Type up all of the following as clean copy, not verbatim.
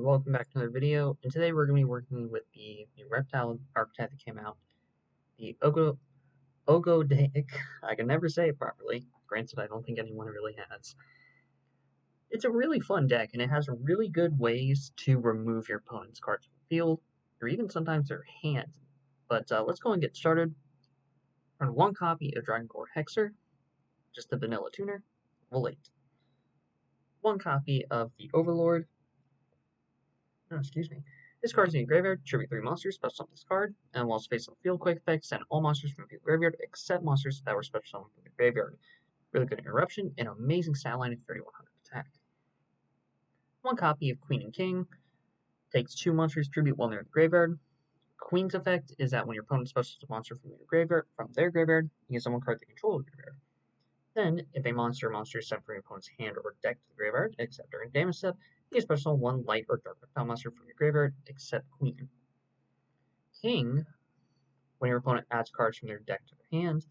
welcome back to another video, and today we're going to be working with the Reptile archetype that came out, the Ogdoadic. I can never say it properly, granted I don't think anyone really has. It's a really fun deck, and it has really good ways to remove your opponent's cards from the field, or even sometimes their hand. But let's go and get started. Run one copy of Dragon Core Hexer, just the vanilla tuner, level 8. One copy of the Overlord. No, excuse me. This card is in your graveyard, tribute 3 monsters, special summon this card, and while face on the field, quick effect, send all monsters from the field graveyard except monsters that were special summoned from the graveyard. Really good interruption, and amazing stat line of 3100 attack. One copy of Queen and King. Takes 2 monsters, tribute 1 they're in the graveyard. Queen's effect is that when your opponent specials a monster from their graveyard, you can summon a card they control the graveyard. Then, if a monster is sent from your opponent's hand or deck to the graveyard, except during damage step, you can special 1 light or dark reptile monster from your graveyard, except Queen. King, when your opponent adds cards from their deck to their hand,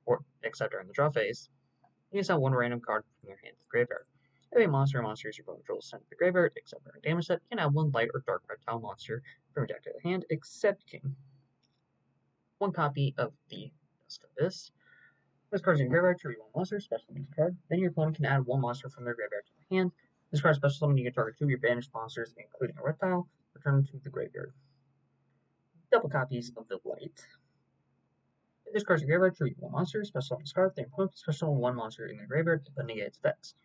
or except during the draw phase, you can send 1 random card from their hand to the graveyard. If a monster or monsters your opponent controls sent to the graveyard, except during damage step, you can add 1 light or dark reptile monster from your deck to their hand, except King. One copy of the Dust Abyss. This card is in your graveyard, tribute 1 monster, special summon this card. Then your opponent can add 1 monster from their graveyard to their hand. This card is special summon, you can target 2 of your banished monsters, including a reptile, return to the graveyard. Double copies of the Light. If this card is in your graveyard, tribute 1 monster, special summon this card. Then your opponent can special summon 1 monster in their graveyard, but negate its effects.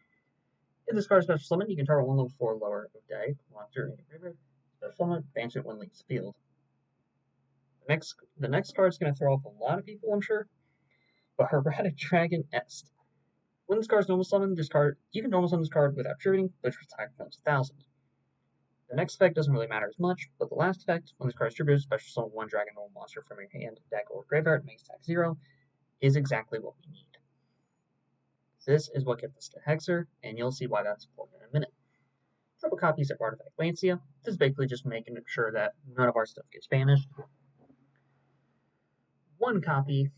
If this card is special summon, you can target 1 level 4 lower Ogdoadic monster in your graveyard. Special summon, banish it when leaves the field. The next card is going to throw off a lot of people, I'm sure. But Erratic Dragon Est. When this card is normal summon, you can normal summon this card without tributing, which attack becomes 1000. The next effect doesn't really matter as much, but the last effect, when this card is tributed, special summon 1 dragon normal monster from your hand, deck, or graveyard, makes attack 0, is exactly what we need. This is what gets us to Hexer, and you'll see why that's important in a minute. Triple copies of Artifact Lancia. This is basically just making sure that none of our stuff gets banished. 1 copy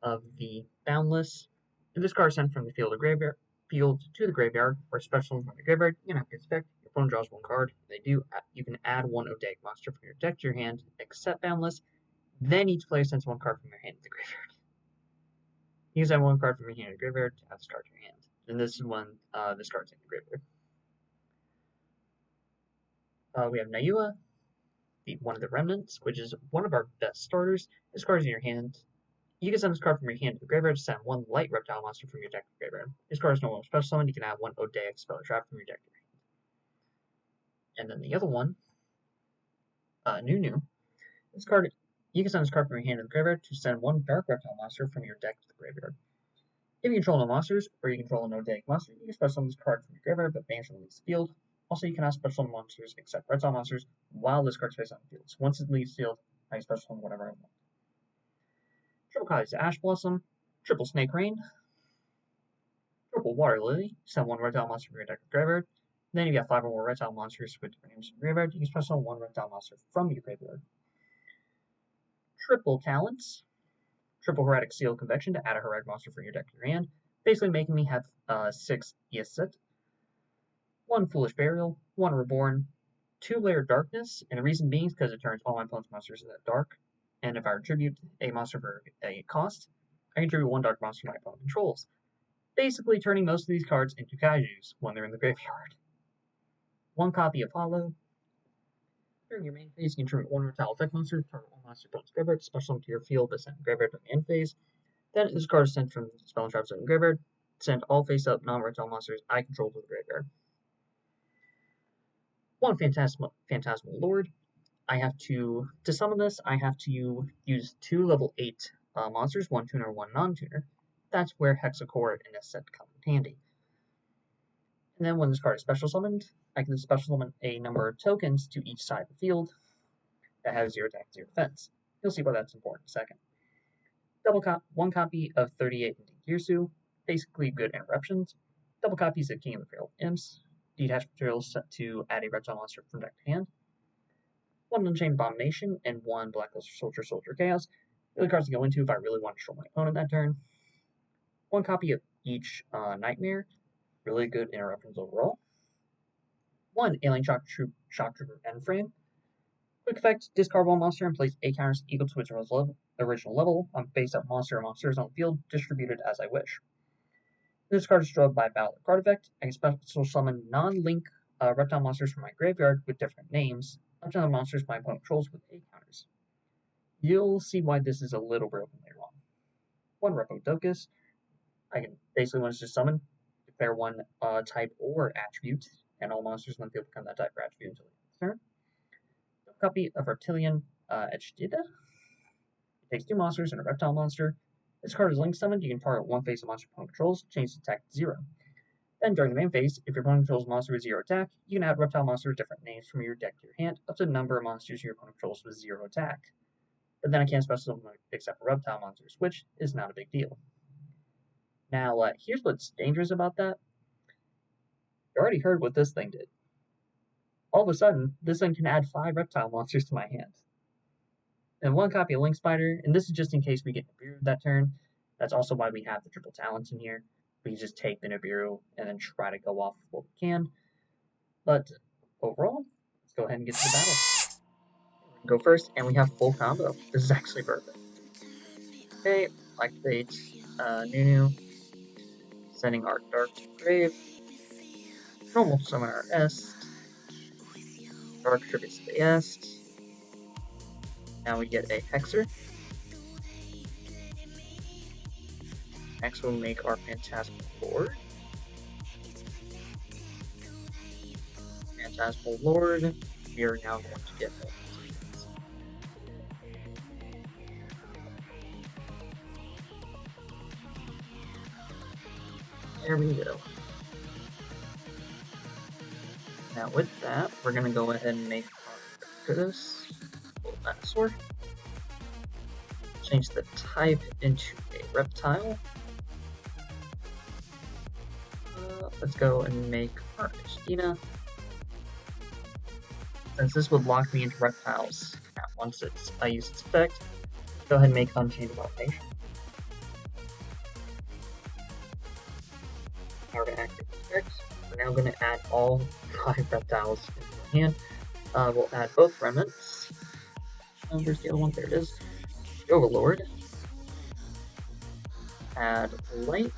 of the Boundless. If this card is sent from the field to the graveyard, or special from the graveyard, you can have its effect. Your opponent draws 1 card. If they do, you can add 1 Ogdoadic monster from your deck to your hand, except Boundless. Then each player sends 1 card from their hand to the graveyard. You can send 1 card from your hand to the graveyard to add this card to your hand. And this is when this card's in the graveyard. We have Nayua, one of the remnants, which is one of our best starters. This card is in your hand. You can send this card from your hand to the graveyard to send 1 light reptile monster from your deck to the graveyard. This card is normal special summon. You can add 1 Ogdoadic spell or trap from your deck to your hand. And then the other one, Nunu. This card, you can send this card from your hand to the graveyard to send 1 dark reptile monster from your deck to the graveyard. If you control no monsters, or you control an Ogdoadic monster, you can special summon this card from your graveyard, but banish and leaves the field. Also, you cannot special summon monsters except reptile monsters while this card's face on the field. So once it leaves the field, I can special summon whatever I want. Triple copies of Ash Blossom, triple Snake Rain, triple Water Lily, send 1 reptile monster from your deck to the graveyard. Then you got 5 or more reptile monsters with different names from your graveyard. You can special summon 1 reptile monster from your graveyard. Triple Talents, triple Heretic Seal Convection to add a Heretic monster from your deck to your hand, basically making me have 6 Yeset. 1 Foolish Burial, 1 Reborn, 2 Layered Darkness, and the reason being is because it turns all my opponent's monsters into dark. And if I attribute a monster for a cost, I can attribute 1 dark monster my opponent controls, basically turning most of these cards into kaijus when they're in the graveyard. 1 copy of Hollow. During your main phase, you can attribute 1 reptile effect monster, target 1 monster opponent's graveyard, special summon to your field, but send graveyard during the end phase. Then this card is sent from spell and traps in the graveyard. Send all face-up non-reptile monsters I control to the graveyard. 1 Phantasmal Lord. To summon this, I have to use 2 level 8 monsters, 1 tuner, 1 non-tuner. That's where Hexacore and Ascent come in handy. And then when this card is special summoned, I can special summon a number of tokens to each side of the field that have 0 attack, 0 defense. You'll see why that's important in a second. 1 copy of 38 Girsu, basically good interruptions. Double copies of King of the Feral Imps, detached materials set to add a reptile monster from deck to hand. 1 Unchained Abomination, and 1 Blacklist Soldier Chaos. The other cards to go into if I really want to show my opponent that turn. 1 copy of each Nightmare. Really good interruptions overall. 1 Alien Shock Trooper End Frame. Quick effect, discard one monster and place 8 counters equal to its original level on face-up monster or monsters on the field, distributed as I wish. This card is destroyed by battle or card effect. I can special summon non-link reptile monsters from my graveyard with different names, up to other monsters my opponent controls with 8 counters. You'll see why this is a little broken later on. 1 Reptile. I can basically once just summon, declare one type or attribute, and all monsters in the field become that type or attribute until the end of turn. A copy of Reptilian Ogdoadic. It takes 2 monsters and a reptile monster. This card is link summoned. You can target one face of monster opponent controls, change the attack to 0. Then during the main phase, if your opponent controls a monster with 0 attack, you can add reptile monster with different names from your deck to your hand, up to the number of monsters your opponent controls with 0 attack. But then I can't special summon except for reptile monsters, which is not a big deal. Now, here's what's dangerous about that. You already heard what this thing did. All of a sudden, this thing can add 5 reptile monsters to my hand. And 1 copy of Link Spider, and this is just in case we get Nibiru that turn. That's also why we have the triple talents in here. We can just take the Nibiru and then try to go off what we can. But overall, let's go ahead and get to the battle. Go first, and we have full combo. This is actually perfect. Okay, activate Nunu, sending our Dark to the grave. Normal summon our Est. Dark tributes to the Est. Now we get a Hexer. Next we'll make our Phantasmal Lord. Phantasmal Lord. We are now going to get that. There we go. Now with that, we're going to go ahead and make our Arcturus dinosaur. Change the type into a reptile. Let's go and make our Ishtina. Since this would lock me into reptiles once I use its effect, go ahead and make Unchained Abomination. Now we're going to activate the effect. We're now going to add all 5 reptiles into the hand. We'll add both remnants. Where's the other one? There it is. Overlord. Add light.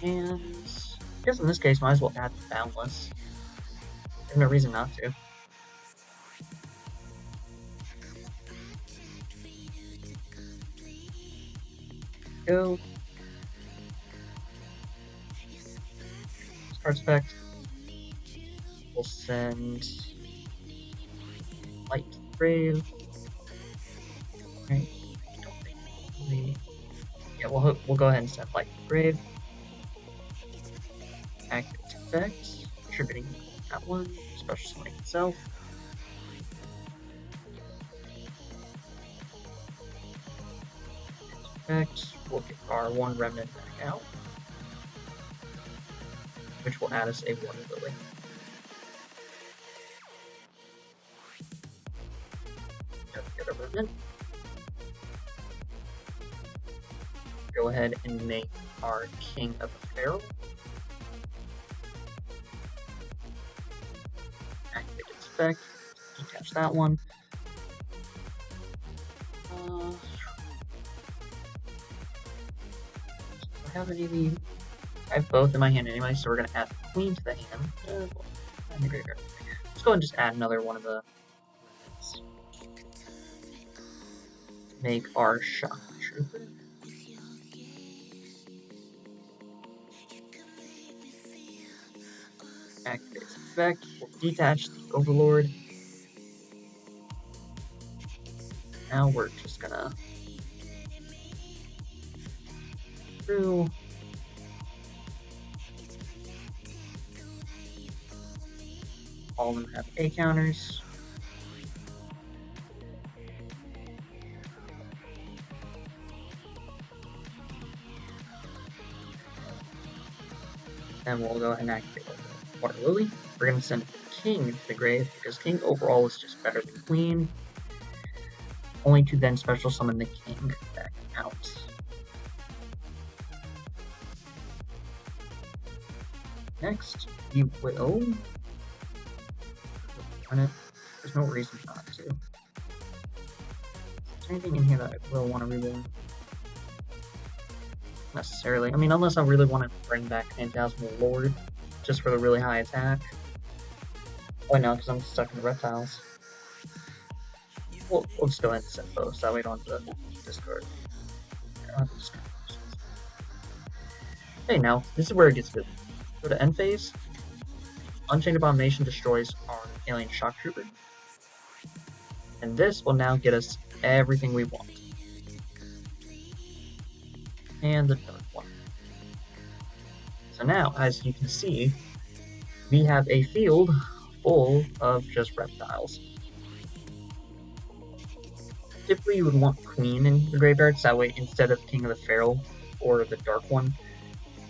And I guess in this case, might as well add Boundless. There's no reason not to. Go. Card's effect. We'll send light to the grave. Right. Yeah, we'll go ahead and send light to the grave. Activate effect. Contributing that one. Special summoning itself. Effect. We'll get our 1 remnant back out, which will add us a 1 Lily. Get a remnant. Go ahead and make our King of the Feral. Activate its effect. Detach that one. Do I have any of these? I have both in my hand anyway, so we're going to add the Queen to the hand. And the graveyard. Let's go ahead and just add another one of the remnants. Make our Shock Trooper. Activate its effect. We'll detach the Overlord. Now we're just gonna through. All of them have A counters. And we'll go ahead and activate Water Lily. We're going to send King to the grave because King overall is just better than Queen. Only to then special summon the King back out. Next, we will... There's no reason not to. Is there anything in here that I will want to reborn? Necessarily. I mean, unless I really want to bring back Phantasmal Lord, just for the really high attack. Oh, no, because I'm stuck in the reptiles. We'll just go ahead and send both, so that way we don't have to discard. Okay, now, this is where it gets good. Go to end phase. Unchained Abomination destroys our Alien Shock Trooper. And this will now get us everything we want. And the dark one. So now, as you can see, we have a field full of just reptiles. Typically you would want Queen in the graveyard, so that way instead of King of the Feral or the Dark one,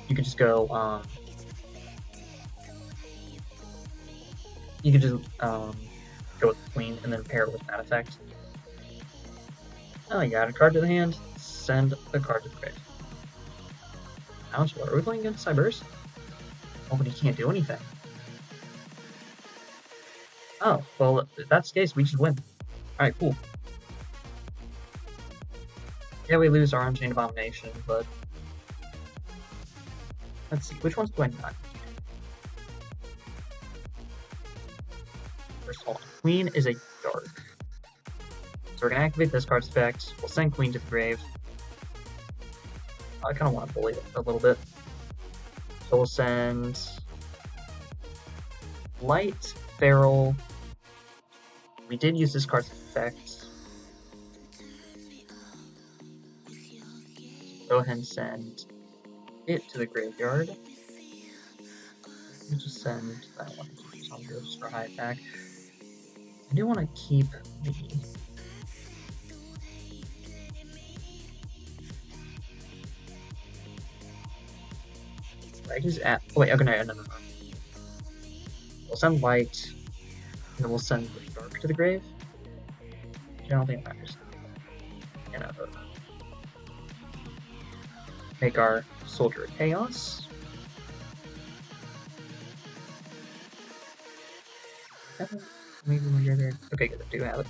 you could just go, go with Queen and then pair it with that effect. Oh, you got a card to the hand, send a card to the grave. Now, what are we playing against Cyberse? Oh, but he can't do anything. Oh, well, if that's the case, we just win. Alright, cool. Yeah, we lose our Unchained Abomination, but... Let's see, which ones do I not? First of all, Queen is a dark. So we're going to activate this card's effect. We'll send Queen to the grave. I kind of want to bully it a little bit. So we'll send... Light, Feral... We did use this card's effect. Go ahead and send it to the graveyard. We'll just send that one to just for high attack. I do want to keep the... I just add... Oh wait, okay, no. We'll send light, and then we'll send the dark to the grave. I don't think it matters. Make our Soldier of Chaos. Okay, good, I do have it.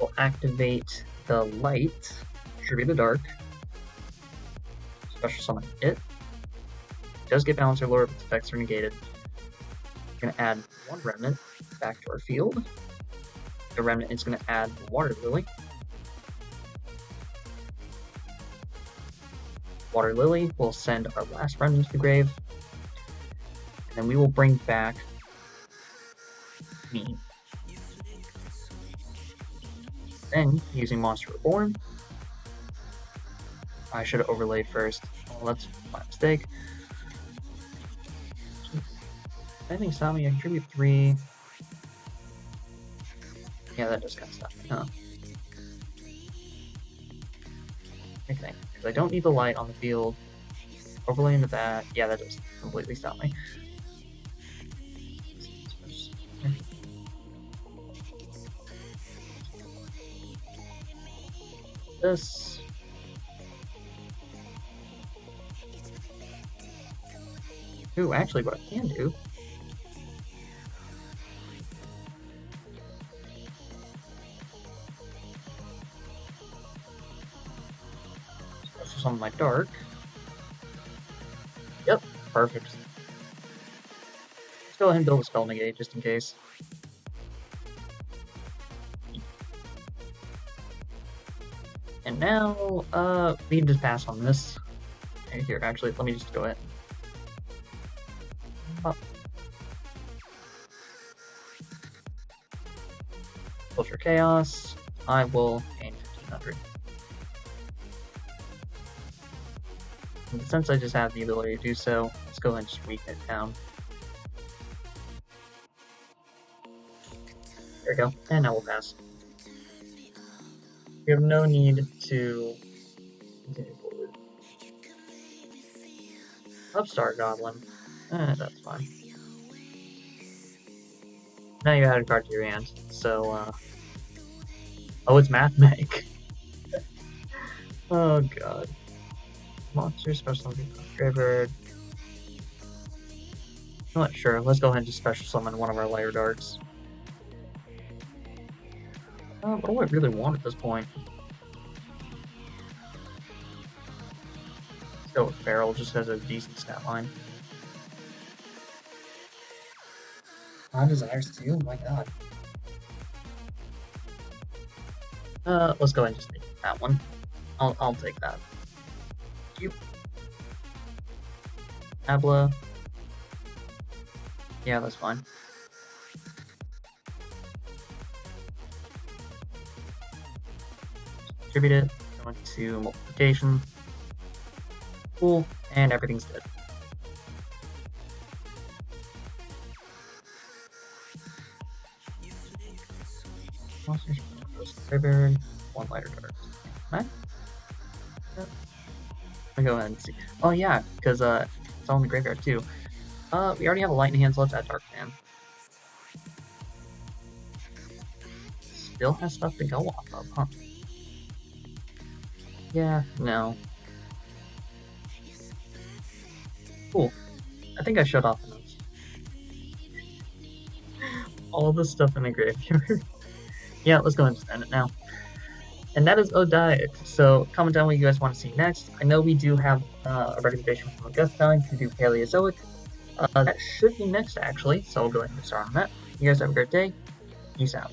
We'll activate the light, Tribute the Dark. Special summon it. Does get Balancer Lord, but its effects are negated. We're going to add one Remnant back to our field. The Remnant is going to add the Water Lily. Water Lily will send our last Remnant to the grave. And then we will bring back me. Then, using Monster Reborn, I should have overlaid first. Well, that's my mistake. I think Sarma, I contribute 3. Yeah, that does kind of stop me, huh? I think. Because I don't need the light on the field. Overlay into that. Yeah, that does completely stop me. This. Ooh, actually, what I can do. Special summon my dark. Yep, perfect. Let's go ahead and build a spell negate just in case. And now, we can just pass on this. Okay, here, actually, let me just go ahead. Culture Chaos. I will gain 1500. And since I just have the ability to do so, let's go ahead and just weaken it down. There we go. And now we'll pass. We have no need to continue forward. Upstart Goblin. That's fine. Now you add a card to your hand, so, oh, it's Mathematic. Oh, God. Monster, special graveyard. I'm not sure. Let's go ahead and just special summon one of our layer darts. What do I really want at this point? Let's go with Feral, just has a decent stat line. Desires too? Oh my god. Let's go ahead and just take that one. I'll take that. Thank you. Abla. Yeah, that's fine. Distribute it, go into multiplication. Cool, and everything's dead. Monsters, graveyard, one lighter dart. Right? I'll go ahead and see. Oh yeah, because it's all in the graveyard too. We already have a lightning hand, so let's add Dark Fan. Still has stuff to go off of, huh? Yeah, no. Cool. I think I shut off the notes. All the stuff in the graveyard. Yeah, let's go ahead and spend it now. And that is Ogdoadic. So comment down what you guys want to see next. I know we do have a recommendation from Augustine to do Paleozoic. That should be next actually, so I'll go ahead and start on that. You guys have a great day. Peace out.